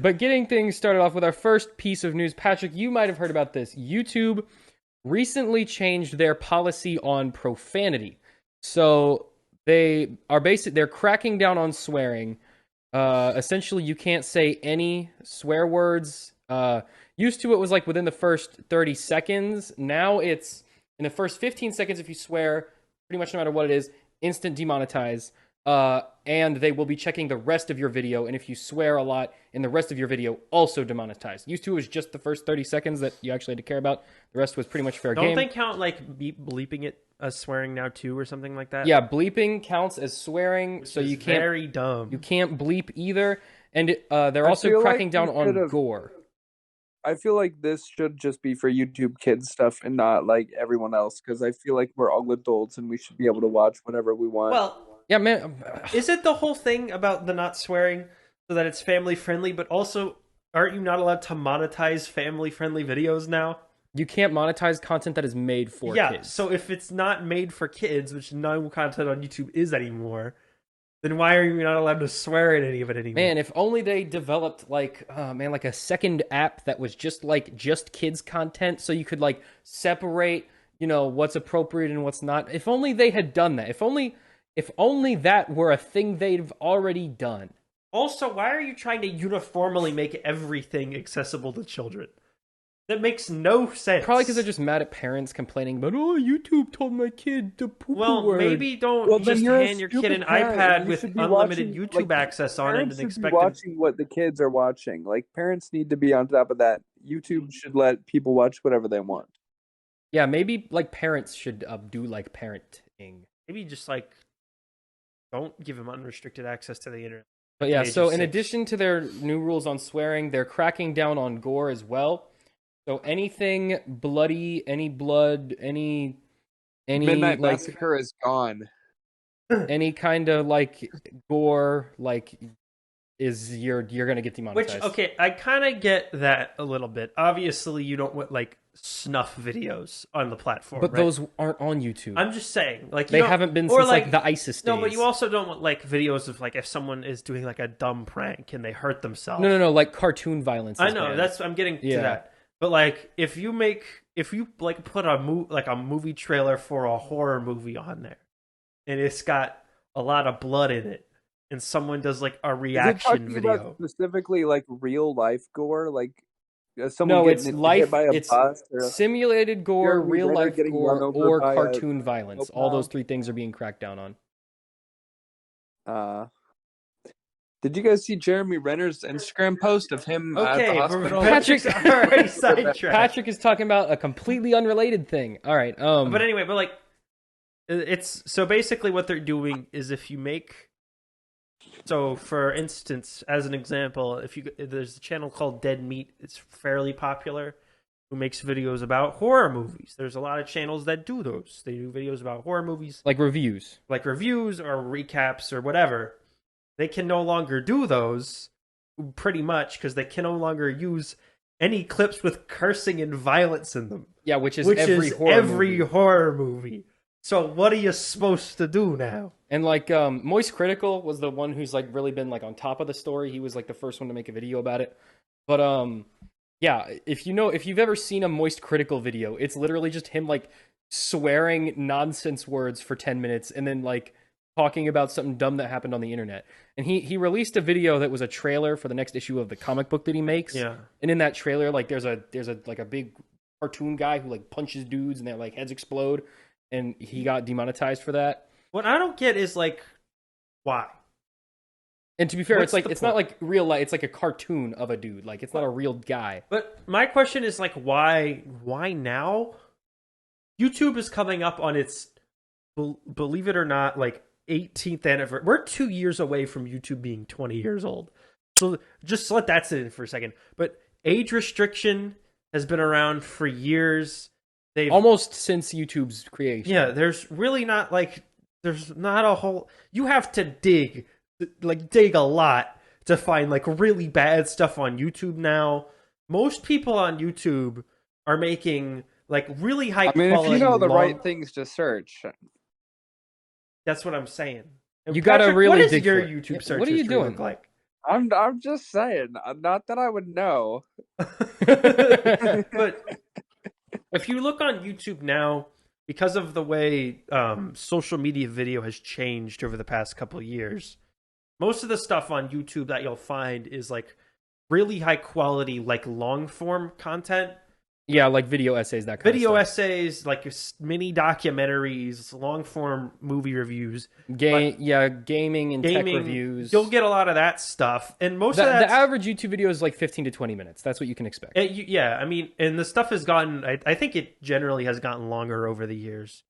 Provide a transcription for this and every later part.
But getting things started off with our first piece of news, Patrick, you might have heard about this. YouTube recently changed their policy on profanity. So they're cracking down on swearing. Essentially, you can't say any swear words. Used to it was like within the first 30 seconds. Now it's in the first 15 seconds if you swear, pretty much no matter what it is, instant demonetize. And they will be checking the rest of your video, and if you swear a lot in the rest of your video, also demonetized. Used to it was just the first 30 seconds that you actually had to care about. The rest was pretty much fair game. Don't they count like bleeping it as swearing now too, or something like that? Yeah, bleeping counts as swearing, so you can't. Very dumb. You can't bleep either, and they're also cracking down on gore. I feel like this should just be for YouTube Kids stuff and not like everyone else, because I feel like we're all adults and we should be able to watch whatever we want. Well, yeah, man. Is it the whole thing about the not swearing so that it's family friendly, but also aren't you not allowed to monetize family friendly videos now? You can't monetize content that is made for kids. Yeah, so if it's not made for kids, which no content on YouTube is anymore, then why are you not allowed to swear in any of it anymore? Man, if only they developed like a second app that was just kids content, so you could like separate, what's appropriate and what's not. If only they had done that. If only that were a thing they've already done. Also, why are you trying to uniformly make everything accessible to children? That makes no sense. Probably because they're just mad at parents complaining about, YouTube told my kid to poop a word. Maybe don't just hand your kid an iPad with unlimited YouTube access on it and expect them watching what the kids are watching. Like, parents need to be on top of that. YouTube should let people watch whatever they want. Yeah, maybe like parents should do like parenting. Maybe just like don't give them unrestricted access to the internet. But yeah, so in addition to their new rules on swearing, they're cracking down on gore as well. So anything bloody, any blood, any Midnight Massacre is gone. Any kind of like gore, like you're gonna get demonetized. Which, okay, I kind of get that a little bit. Obviously, you don't want like snuff videos on the platform, but right? Those aren't on YouTube. I'm just saying, like they haven't been since like the ISIS days. No, but you also don't want like videos of like if someone is doing like a dumb prank and they hurt themselves. No, like cartoon violence. I know I'm getting to that. But like if you like put a movie trailer for a horror movie on there, and it's got a lot of blood in it, and someone does like a reaction video, about specifically like real life gore, like someone it's life. By a it's bus simulated gore, real life gore, or cartoon violence. All those three things are being cracked down on. Did you guys see Jeremy Renner's Instagram post of him at the hospital? Patrick is talking about a completely unrelated thing. All right. But anyway, like it's so basically what they're doing is if you make. So for instance, as an example, there's a channel called Dead Meat. It's fairly popular. Who makes videos about horror movies? There's a lot of channels that do those. They do videos about horror movies, like reviews or recaps or whatever. They can no longer do those, pretty much, because they can no longer use any clips with cursing and violence in them. Yeah, which is every horror movie. So what are you supposed to do now? And like Moist Critical was the one who's like really been like on top of the story. He was like the first one to make a video about it. But yeah, if you've ever seen a Moist Critical video, it's literally just him like swearing nonsense words for 10 minutes and then like talking about something dumb that happened on the internet. And he released a video that was a trailer for the next issue of the comic book that he makes. Yeah. And in that trailer, like there's a like a big cartoon guy who like punches dudes and their like heads explode, and he got demonetized for that. What I don't get is like why? And to be fair, it's not like real life. It's like a cartoon of a dude. Like it's not a real guy. But my question is like why now? YouTube is coming up on its believe it or not, like 18th anniversary. We're 2 years away from YouTube being 20 years old. So just let that sit in for a second. But age restriction has been around for years. They've almost since YouTube's creation. Yeah, there's really not like there's not a whole. You have to dig a lot to find like really bad stuff on YouTube now. Most people on YouTube are making like really high quality. If you know the right things to search. That's what I'm saying. And you gotta really what is dig your for YouTube search? What are you doing? Look like? I'm just saying, not that I would know. But if you look on YouTube now, because of the way social media video has changed over the past couple of years, most of the stuff on YouTube that you'll find is like really high quality, like long form content. Yeah, like video essays, that kind Video of stuff. essays, like mini documentaries, long form movie reviews. Gaming and tech Gaming reviews. You'll get a lot of that stuff, and most the of that. The average YouTube video is like 15 to 20 minutes. That's what you can expect. Yeah, I mean, and the stuff has gotten. I think it generally has gotten longer over the years.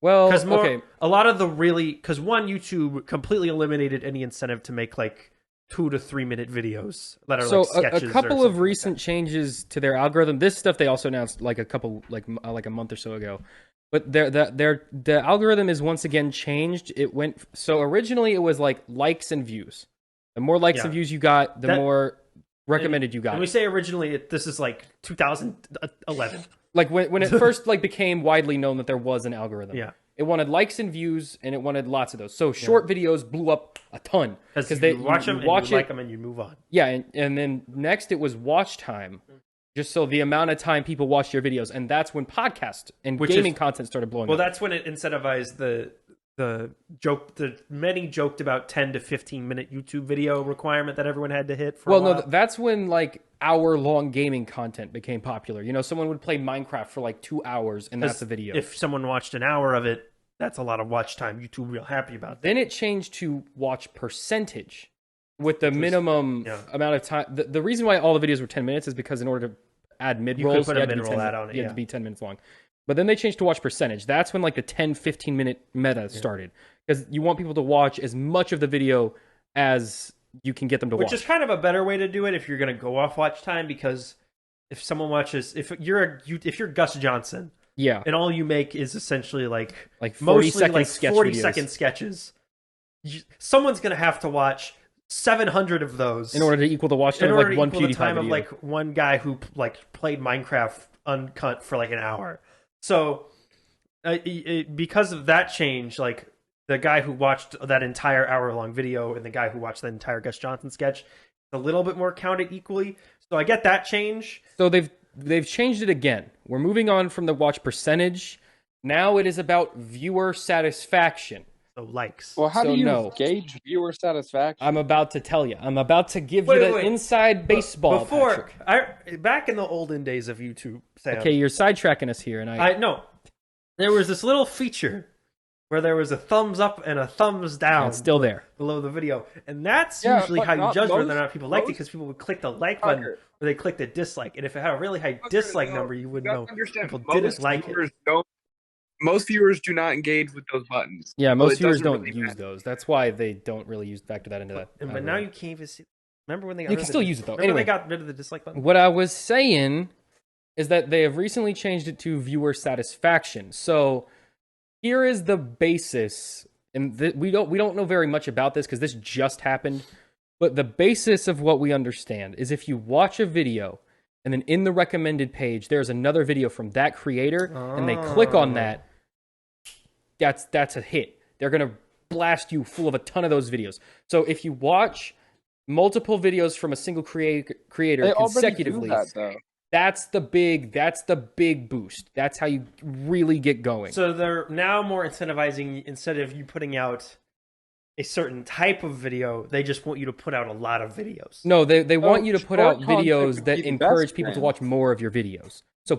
Well, Because okay. a lot of the because YouTube completely eliminated any incentive to make like 2 to 3 minute videos that are So like sketches. a couple or of recent changes to their algorithm. This stuff they also announced like a month or so ago. But the algorithm is once again changed. It went so originally it was like likes and views. The more likes and views you got, the more recommended you got. When we say originally, this is like 2011. Like when it first like became widely known that there was an algorithm. Yeah. It wanted likes and views, and it wanted lots of those. So short videos blew up a ton because they watch them, you like them, and you move on. Yeah, and then next it was watch time, just so the amount of time people watched your videos, and that's when podcast and gaming content started blowing up. Well, that's when it incentivized the many joked about 10 to 15 minute YouTube video requirement that everyone had to hit for a while. No, that's when like hour-long gaming content became popular. You know, someone would play Minecraft for like 2 hours, and that's a video. If someone watched an hour of it, that's a lot of watch time. YouTube real happy about that. Then it changed to watch percentage with the minimum amount of time. The reason why all the videos were 10 minutes is because in order to add mid-rolls, you had to be 10 minutes long. But then they changed to watch percentage. That's when like the 10-15 minute meta started. Because you want people to watch as much of the video as you can get them to watch. Which is kind of a better way to do it if you're going to go off watch time, because if someone watches, if you're Gus Johnson, and all you make is essentially like 40-second sketches, someone's going to have to watch 700 of those in order to equal the watch time of like one PewDiePie time video. Of like one guy who like played Minecraft uncut for like an hour. So because of that change, like the guy who watched that entire hour-long video and the guy who watched the entire Gus Johnson sketch, a little bit more counted equally. So I get that change. So they've changed it again. We're moving on from the watch percentage. Now it is about viewer satisfaction. So likes. Well, how do you gauge viewer satisfaction? I'm about to tell you. I'm about to give you the inside baseball. Back in the olden days of YouTube, Sam. Okay, you're sidetracking us here, and I know. There was this little feature where there was a thumbs up and a thumbs down. It's still there below the video, and that's usually how you judge whether or not people liked it, because people would click the like button or they click the dislike, and if it had a really high dislike number, you would know people didn't like it. Most viewers do not engage with those buttons. Yeah, most viewers don't use those. That's why they don't really factor that into that. But now you can't even see. Remember when they got you can still use it though. Remember when they got rid of the dislike button? What I was saying is that they have recently changed it to viewer satisfaction. So here is the basis, and we don't know very much about this because this just happened. But the basis of what we understand is if you watch a video and then in the recommended page there's another video from that creator, and they click on that. That's a hit. They're going to blast you full of a ton of those videos. So if you watch multiple videos from a single creator consecutively, that's the big boost. That's how you really get going. So they're now more incentivizing, instead of you putting out a certain type of video, they just want you to put out a lot of videos. No, they want you to put out videos that encourage people to watch more of your videos. So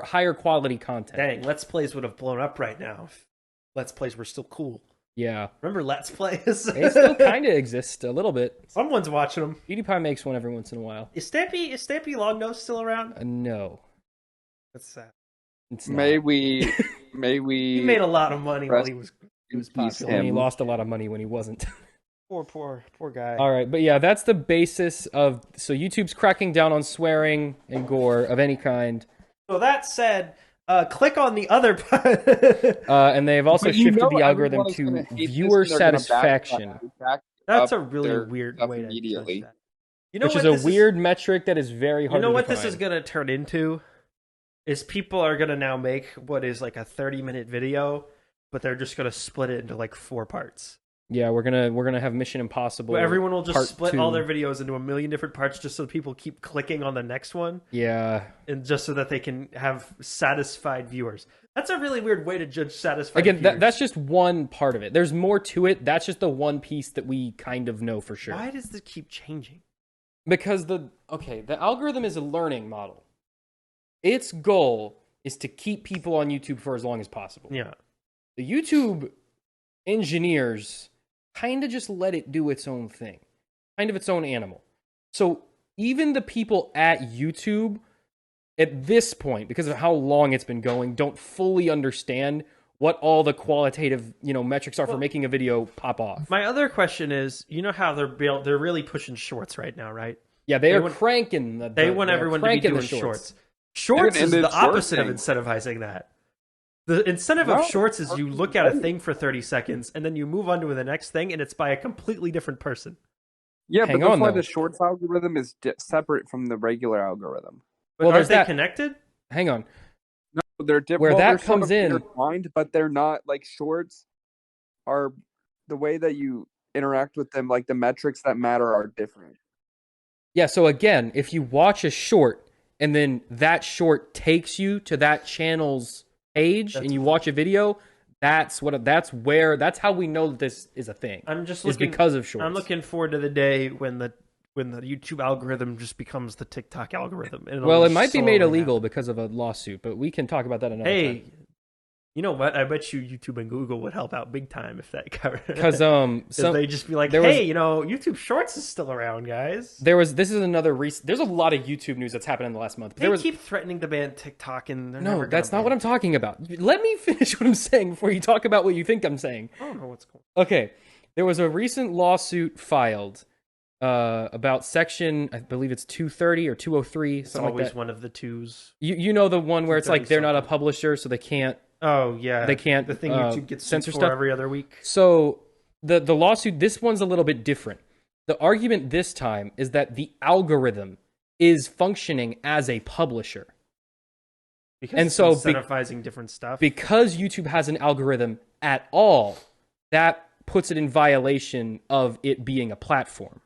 higher quality content. Dang, Let's Plays would have blown up right now if Let's Plays were still cool. Yeah. Remember Let's Plays? They still kind of exist a little bit. Someone's watching them. PewDiePie makes one every once in a while. Is Stampy Longnose still around? No. That's sad. It's not. May we... He made a lot of money while he was popular. And he lost a lot of money when he wasn't. Poor guy. All right, but yeah, that's the basis of... So YouTube's cracking down on swearing and gore of any kind. So that said, click on the other part. And they've also shifted the algorithm to viewer satisfaction. That's a really weird way to immediately. Which is a weird metric that is very hard to define. You know what this is going to turn into? Is people are going to now make what is like a 30-minute video, but they're just going to split it into like 4 parts. Yeah, we're gonna have Mission Impossible. Where everyone will just Part split 2. all their videos into a million different parts just so people keep clicking on the next one. Yeah. And just so that they can have satisfied viewers. That's a really weird way to judge satisfied Again, viewers. that's just one part of it. There's more to it. That's just the one piece that we kind of know for sure. Why does this keep changing? Because the algorithm is a learning model. Its goal is to keep people on YouTube for as long as possible. Yeah. The YouTube engineers kind of just let it do its own thing, kind of its own animal. So even the people at YouTube at this point, because of how long it's been going, don't fully understand what all the qualitative, metrics are for making a video pop off. My other question is, you know how they're really pushing shorts right now, right? Yeah, they are cranking the. They want everyone to be doing shorts. Shorts is the opposite of incentivizing that. The incentive of shorts is you look at a thing for 30 seconds and then you move on to the next thing, and it's by a completely different person. Yeah, but that's why the shorts algorithm is separate from the regular algorithm. But are they connected? Hang on. No, they're different. Where that comes in, intertwined, but they're not. Like, shorts are the way that you interact with them. Like, the metrics that matter are different. Yeah. So again, if you watch a short and then that short takes you to that channel's page and you watch a video, that's how we know that this is a thing. I'm just looking because of shorts. I'm looking forward to the day when the YouTube algorithm just becomes the TikTok algorithm. Well, it might be made illegal because of a lawsuit, but we can talk about that another time. Hey, you know what? I bet you YouTube and Google would help out big time if that covered. Because they just be like, hey, YouTube Shorts is still around, guys. There's a lot of YouTube news that's happened in the last month. They keep threatening to ban TikTok, and no, that's not what I'm talking about. Let me finish what I'm saying before you talk about what you think I'm saying. I don't know what's going on. Okay, there was a recent lawsuit filed about section, I believe it's 230 or 203. It's always one of the twos. You know the one where it's like they're not a publisher, so they can't. Oh yeah, they can't. The thing YouTube gets censor for stuff every other week. So the lawsuit, this one's a little bit different. The argument this time is that the algorithm is functioning as a publisher. Because and it's so incentivizing different stuff. Because YouTube has an algorithm at all, that puts it in violation of it being a platform.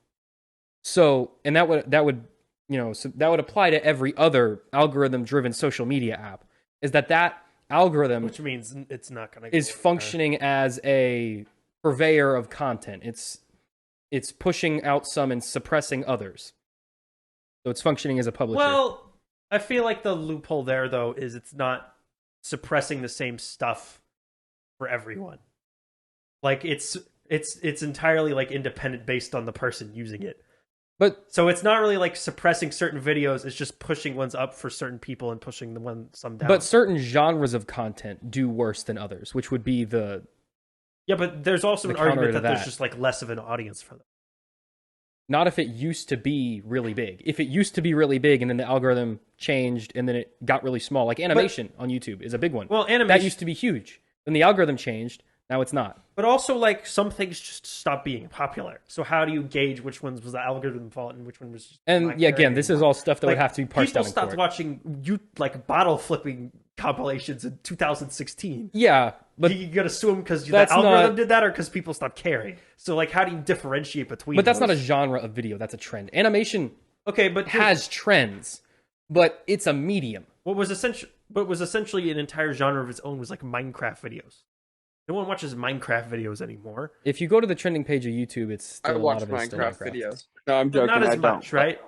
So, and that would apply to every other algorithm-driven social media app. Is that algorithm, which means it's not going to is functioning as a purveyor of content. It's pushing out some and suppressing others. So it's functioning as a publisher. Well, I feel like the loophole there though is it's not suppressing the same stuff for everyone. Like it's entirely like independent based on the person using it. But so it's not really like suppressing certain videos, it's just pushing ones up for certain people and pushing some down. But certain genres of content do worse than others, which would be the... Yeah, but there's also an argument that there's just like less of an audience for them. Not if it used to be really big. If it used to be really big and then the algorithm changed and then it got really small, like animation on YouTube is a big one. Well, animation... That used to be huge. Then the algorithm changed. Now it's not. But also, like, some things just stop being popular. So how do you gauge which ones was the algorithm fault and which one was just... And yeah, again, this is all stuff that would have to be parsed out in court. People stopped watching bottle flipping compilations in 2016. Yeah, but... You gotta sue them because the algorithm did that or because people stopped caring. So, like, how do you differentiate between But that's not a genre of video. That's a trend. Animation has trends, but it's a medium. What was essentially an entire genre of its own was, like, Minecraft videos. No one watches Minecraft videos anymore. If you go to the trending page of YouTube, it's still a lot of it is Minecraft videos. No, I'm joking. Not as much, right?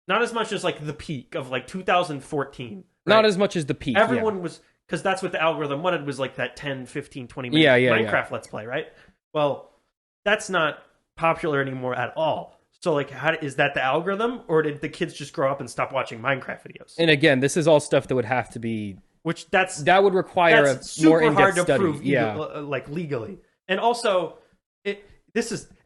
Not as much as like the peak of like 2014. Right? Not as much as the peak. Everyone was, because that's what the algorithm wanted, was like that 10, 15, 20 minute Minecraft Let's Play, right? Well, that's not popular anymore at all. So like, how is that the algorithm, or did the kids just grow up and stop watching Minecraft videos? And again, this is all stuff that would have to be... that would require a more in-depth study. Prove, like legally. And also,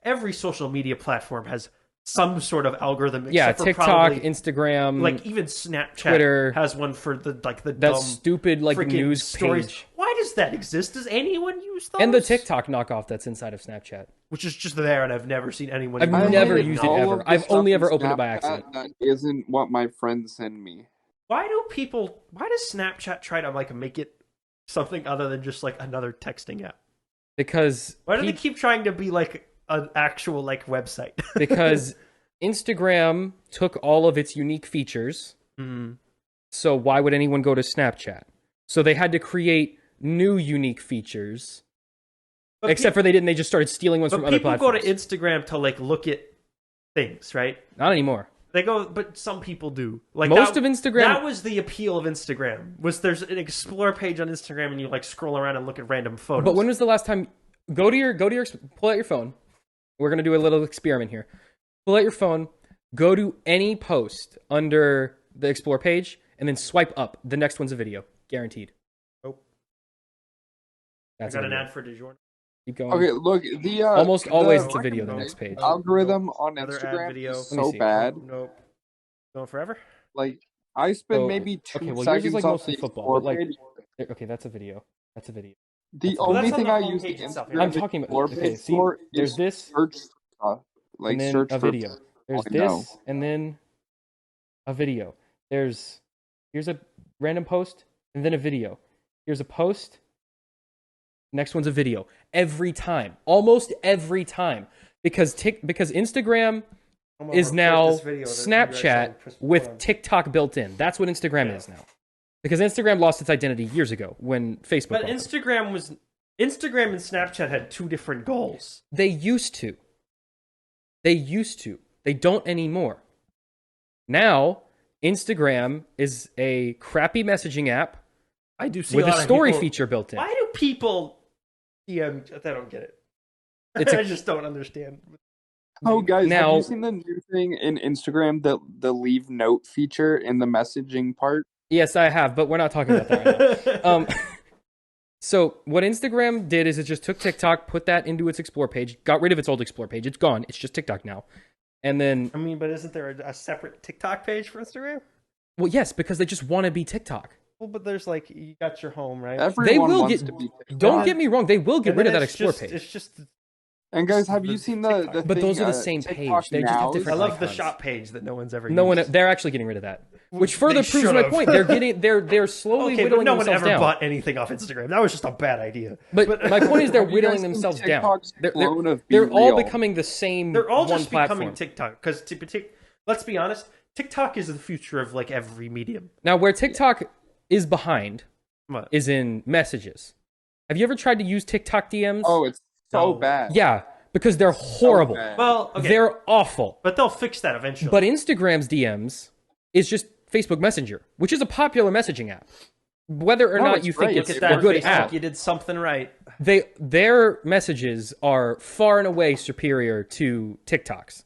every social media platform has some sort of algorithm. Except for TikTok, probably, Instagram, like even Snapchat, Twitter has one for the that dumb stupid like news stories. Page. Why does that exist? Does anyone use those? And the TikTok knockoff that's inside of Snapchat, which is just there, and I've never seen anyone. I've never used it ever. I've only ever opened it by accident. That isn't what my friends send me. Why does Snapchat try to like make it something other than just like another texting app? Because Why do they keep trying to be like an actual like website? because Instagram took all of its unique features. So why would anyone go to Snapchat? So they had to create new unique features. Except for they didn't. They just started stealing ones from other platforms. People go to Instagram to like look at things, right? Not anymore. They go, but some people do. Like Most of Instagram. That was the appeal of Instagram. Was there's an explore page on Instagram and you like scroll around and look at random photos. But when was the last time? Pull out your phone. We're gonna do a little experiment here. Pull out your phone. Go to any post under the explore page, and then swipe up. The next one's a video, guaranteed. Oh, That's I got an ad for DiGiorno. Keep going. Okay, look, the almost always it's a video. The next page. Algorithm on Another ad Instagram video. is so bad. Nope. Going forever? Like, I spend So, maybe 2 okay, well, yours seconds is like on mostly the football, but explore like, page. okay, that's a video. That's a video. The Well, only that's on thing the I home use page the itself. Instagram I'm talking about. explore Okay, page see, for there's is this, search stuff. Like and then search a for video. There's I know. this, and then a video. Here's a random post, and then a video. Here's a post. Next one's a video. Every time, almost every time, because Instagram is now Snapchat with TikTok built in. That's what Instagram is now. Because Instagram lost its identity years ago when Facebook. But Instagram and Snapchat had two different goals. They used to. They don't anymore. Now, Instagram is a crappy messaging app I do see with a a lot of story people- feature built in. Why do people? Yeah, I don't get it. I just don't understand. Oh, guys, Now- have you seen the new thing in Instagram, the leave note feature in the messaging part? Yes, I have, but we're not talking about that right now. So what Instagram did is it just took TikTok, put that into its explore page, got rid of its old explore page. It's gone. It's just TikTok now. And then, I mean, but isn't there a separate TikTok page for Instagram? well, yes, because they just want to be TikTok. Well, but there's like you got your home, right? Everyone will wants get- to be TikTok. Don't get me wrong, they will get And rid of then that it's explore just- page. It's just. And guys, have The you seen the TikTok. But thing, those are the same TikTok page. They just have Nows? I different love the icons. shop page that no one's ever No used. one. They're actually getting rid of that, which further They proves my should've. point. They're slowly Okay, but whittling no one themselves ever down. bought anything off Instagram. That was just a bad idea. But my point is they're Have you guys whittling seen themselves down. TikTok's They're clone of Be all Real? becoming the same. They're all one just platform. becoming TikTok because let's be honest, TikTok is the future of like every medium. Now, where TikTok is behind What? is in messages. Have you ever tried to use TikTok DMs? Oh, it's so No. bad. yeah, because they're horrible. bad. Well, okay, They're awful. but they'll fix that eventually. But Instagram's DMs is just Facebook Messenger, which is a popular messaging app. Whether or No, not it's you great. think look it's at that, a good Facebook, app, you did something right. their messages are far and away superior to TikTok's.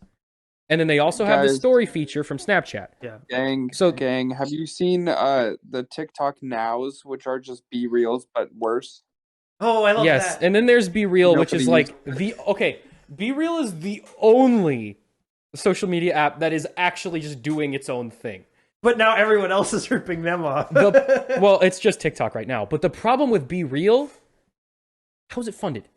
And then they also have the Guys. story feature from Snapchat. Yeah. Gang, have you seen the TikTok Nows, which are just Be Reals but worse? Oh, I love Yes, that. and then there's Be Real, which is Nobody like Be Real is the only social media app that is actually just doing its own thing. But now everyone else is ripping them off. Well, it's just TikTok right now. But the problem with Be Real, how is it funded?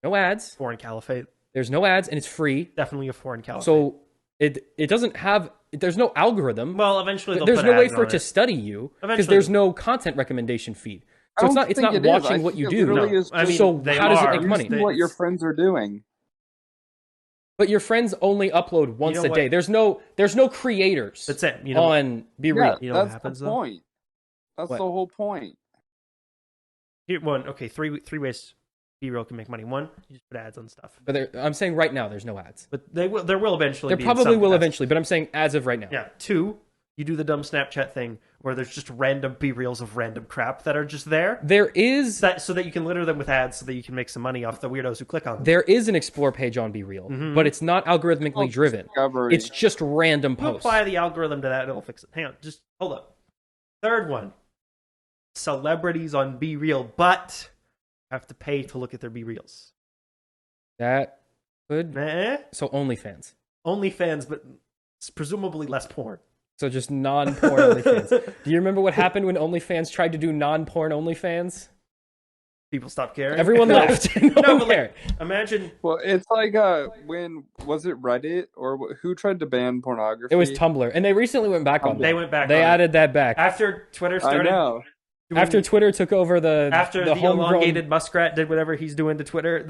No ads. Foreign caliphate. There's no ads, and it's free. Definitely a foreign caliphate. So it doesn't have. There's no algorithm. well, eventually they'll There's put no way ads for on it to study you because Eventually. there's no content recommendation feed. I So it's don't not. It's think not it is. watching I what you think it do. literally No, is I mean, So they how does it are. make money? See what your friends are doing. But your friends only upload once know a what? day. There's no creators. That's it. You know, on Be Real. Yeah, You know what that's happens, the though? point. That's What? the whole point. here, three ways Be Real can make money. One, you just put ads on stuff. But I'm saying right now there's no ads. But there will eventually. There be probably some will capacity. eventually, but I'm saying as of right now. Yeah. Two, you do the dumb Snapchat thing where there's just random Be Reals of random crap that are just there. There is So that you can litter them with ads so that you can make some money off the weirdos who click on them. there is an explore page on Be Real, but it's not algorithmically Oh, driven. Discovery. It's just random You posts. apply the algorithm to that and it'll fix it. Hang on, just hold up. Third one. Celebrities on Be Real, but have to pay to look at their Be Reals. That could Eh? so OnlyFans. OnlyFans, but presumably less porn. So just non-porn OnlyFans. Do you remember what happened when OnlyFans tried to do non-porn OnlyFans? People stop caring. Everyone left. No No, one but cared. Imagine Well, it's like when was it Reddit or who tried to ban pornography? It was Tumblr, and they recently went back on that. They went back They on it. added that back. after Twitter I started know. After Twitter took over the homegrown... elongated muskrat did whatever he's doing to Twitter,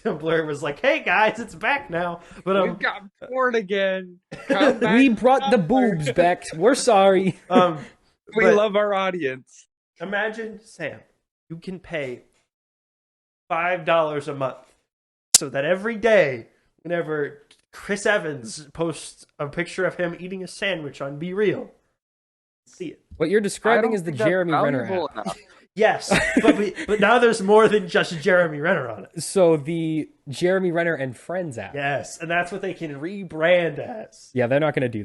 Tumblr was like, "Hey guys, it's back now." But We've got porn again. We brought the boobs back. We're sorry. We love our audience. Imagine, Sam, you can pay $5 a month so that every day, whenever Chris Evans posts a picture of him eating a sandwich on Be Real, see it. What you're describing is the Jeremy Renner app. Yes, but now there's more than just Jeremy Renner on it. So the Jeremy Renner and Friends app. Yes, and that's what they can rebrand as. Yeah, they're not going to do that.